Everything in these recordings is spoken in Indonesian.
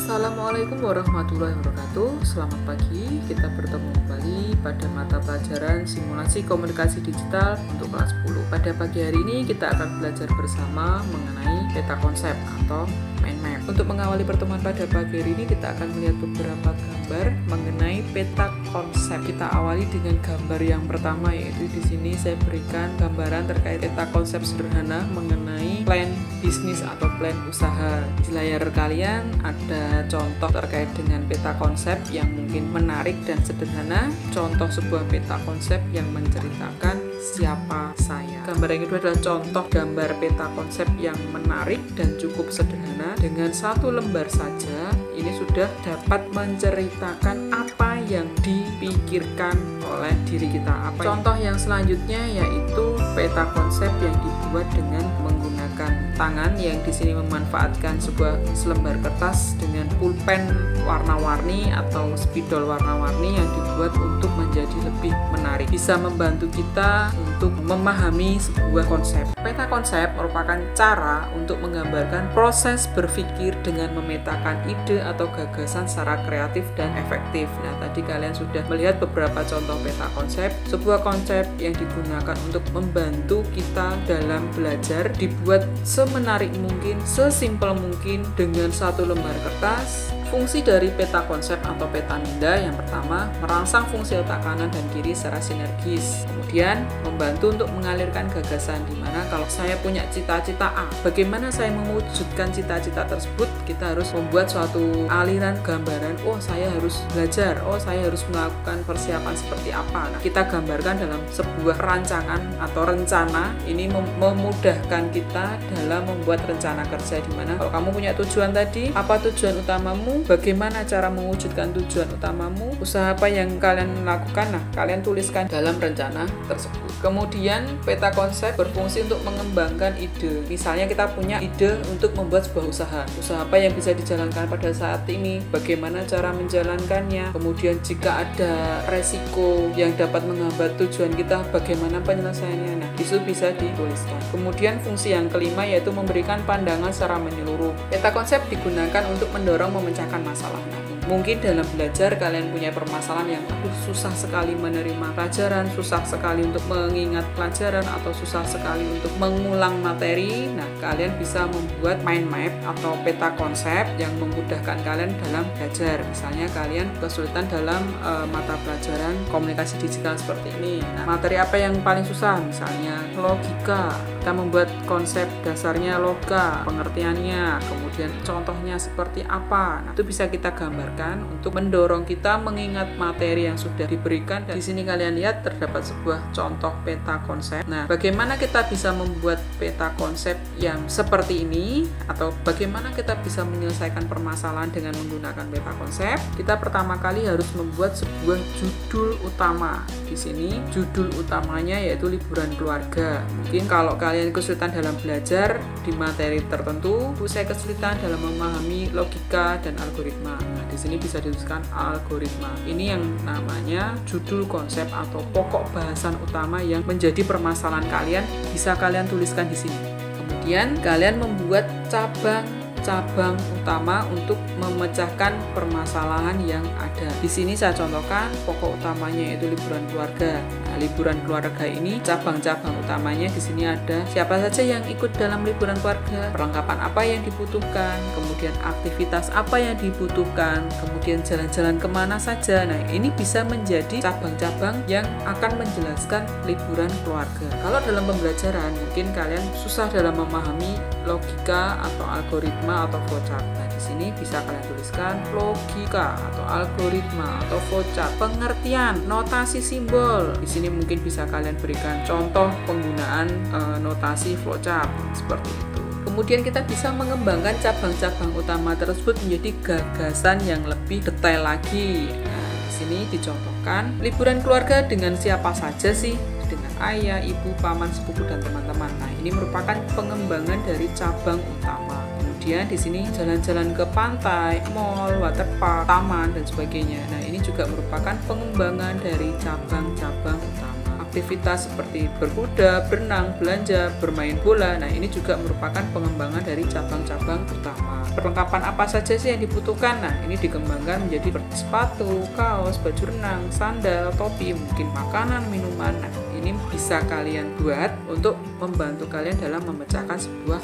Assalamualaikum warahmatullahi wabarakatuh. Selamat pagi, kita bertemu kembali pada mata pelajaran simulasi komunikasi digital untuk kelas 10. Pada pagi hari ini kita akan belajar bersama mengenai peta konsep atau mind map. Untuk mengawali pertemuan pada pagi hari ini kita akan melihat beberapa gambar mengenai peta konsep. Kita awali dengan gambar yang pertama, yaitu di sini saya berikan gambaran terkait peta konsep sederhana mengenai plan bisnis atau plan usaha. Di layar kalian ada contoh terkait dengan peta konsep yang mungkin menarik dan sederhana. Contoh sebuah peta konsep yang menceritakan siapa saya. Gambar yang kedua adalah contoh gambar peta konsep yang menarik dan cukup sederhana. Dengan satu lembar saja ini sudah dapat menceritakan apa yang dipikirkan oleh diri kita. Contoh yang selanjutnya yaitu peta konsep yang dibuat dengan menggunakan tangan, yang di sini memanfaatkan sebuah selembar kertas dengan pulpen warna-warni atau spidol warna-warni yang dibuat untuk menjadi lebih menarik. Bisa membantu kita untuk memahami sebuah konsep. Peta konsep merupakan cara untuk menggambarkan proses berpikir dengan memetakan ide atau gagasan secara kreatif dan efektif. Nah, tadi kalian sudah melihat beberapa contoh peta konsep. Sebuah konsep yang digunakan untuk membantu kita dalam belajar dibuat semenarik mungkin, sesimpel mungkin dengan satu lembar kertas. Fungsi dari peta konsep atau peta minda yang pertama, merangsang fungsi otak kanan dan kiri secara sinergis. Kemudian membantu untuk mengalirkan gagasan, dimana kalau saya punya cita-cita A, bagaimana saya mewujudkan cita-cita tersebut, kita harus membuat suatu aliran gambaran. Oh, saya harus belajar, oh saya harus melakukan persiapan seperti apa. Nah, kita gambarkan dalam sebuah rancangan atau rencana. Ini memudahkan kita dalam membuat rencana kerja, dimana kalau kamu punya tujuan tadi, apa tujuan utamamu, bagaimana cara mewujudkan tujuan utamamu, usaha apa yang kalian lakukan, nah kalian tuliskan dalam rencana tersebut. Kemudian peta konsep berfungsi untuk mengembangkan ide. Misalnya kita punya ide untuk membuat sebuah usaha apa yang bisa dijalankan pada saat ini, bagaimana cara menjalankannya, kemudian jika ada resiko yang dapat menghambat tujuan kita, bagaimana penyelesaiannya. Nah, itu bisa dituliskan. Kemudian fungsi yang kelima yaitu memberikan pandangan secara menyeluruh. Peta konsep digunakan untuk mendorong memecahkan masalah. Mungkin dalam belajar kalian punya permasalahan yang susah sekali menerima pelajaran, susah sekali untuk mengingat pelajaran, atau susah sekali untuk mengulang materi. Nah, kalian bisa membuat mind map atau peta konsep yang memudahkan kalian dalam belajar. Misalnya kalian kesulitan dalam mata pelajaran komunikasi digital seperti ini. Nah, materi apa yang paling susah? Misalnya logika. Kita membuat konsep dasarnya loga, pengertiannya, kemudian contohnya seperti apa. Nah, itu bisa kita gambarkan untuk mendorong kita mengingat materi yang sudah diberikan. Dan di sini kalian lihat terdapat sebuah contoh peta konsep. Nah, bagaimana kita bisa membuat peta konsep yang seperti ini, atau bagaimana kita bisa menyelesaikan permasalahan dengan menggunakan peta konsep? Kita pertama kali harus membuat sebuah judul utama. Di sini judul utamanya yaitu liburan keluarga. Mungkin kalau kalian kesulitan dalam belajar di materi tertentu, saya kesulitan dalam memahami logika dan algoritma. Nah, di sini bisa dituliskan algoritma. Ini yang namanya judul konsep atau pokok bahasan utama yang menjadi permasalahan kalian, bisa kalian tuliskan di sini. Kemudian kalian membuat cabang utama untuk memecahkan permasalahan yang ada. Di sini saya contohkan pokok utamanya yaitu liburan keluarga. Nah, liburan keluarga ini cabang-cabang utamanya di sini ada siapa saja yang ikut dalam liburan keluarga, perlengkapan apa yang dibutuhkan, kemudian aktivitas apa yang dibutuhkan, kemudian jalan-jalan kemana saja. Nah, ini bisa menjadi cabang-cabang yang akan menjelaskan liburan keluarga. Kalau dalam pembelajaran mungkin kalian susah dalam memahami logika atau algoritma atau flowchart. Nah, di sini bisa kalian tuliskan logika atau algoritma atau flowchart, pengertian, notasi simbol. Di sini mungkin bisa kalian berikan contoh penggunaan notasi flowchart seperti itu. Kemudian kita bisa mengembangkan cabang-cabang utama tersebut menjadi gagasan yang lebih detail lagi. Nah, di sini dicontohkan liburan keluarga dengan siapa saja sih? Dengan ayah, ibu, paman, sepupu, dan teman-teman. Nah, ini merupakan pengembangan dari cabang utama. Kemudian di sini jalan-jalan ke pantai, mall, waterpark, taman, dan sebagainya. Nah, ini juga merupakan pengembangan dari cabang-cabang utama. aktivitas seperti berkuda, berenang, belanja, bermain bola. Nah, ini juga merupakan pengembangan dari cabang-cabang utama. Perlengkapan apa saja sih yang dibutuhkan? Nah, ini dikembangkan menjadi seperti sepatu, kaos, baju renang, sandal, topi, mungkin makanan, minuman. Nah, ini bisa kalian buat untuk membantu kalian dalam memecahkan sebuah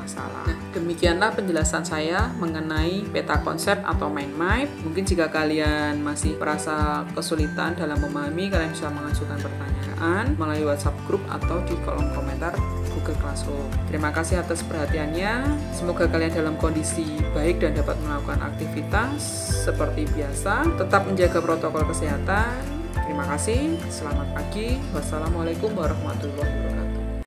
masalah. Nah, demikianlah penjelasan saya mengenai peta konsep atau mind map. Mungkin jika kalian masih merasa kesulitan dalam memahami, kalian bisa mengajukan pertanyaan melalui WhatsApp group atau di kolom komentar Google Classroom. Terima kasih atas perhatiannya. Semoga kalian dalam kondisi baik dan dapat melakukan aktivitas seperti biasa. Tetap menjaga protokol kesehatan. Terima kasih. Selamat pagi. Wassalamualaikum warahmatullahi wabarakatuh.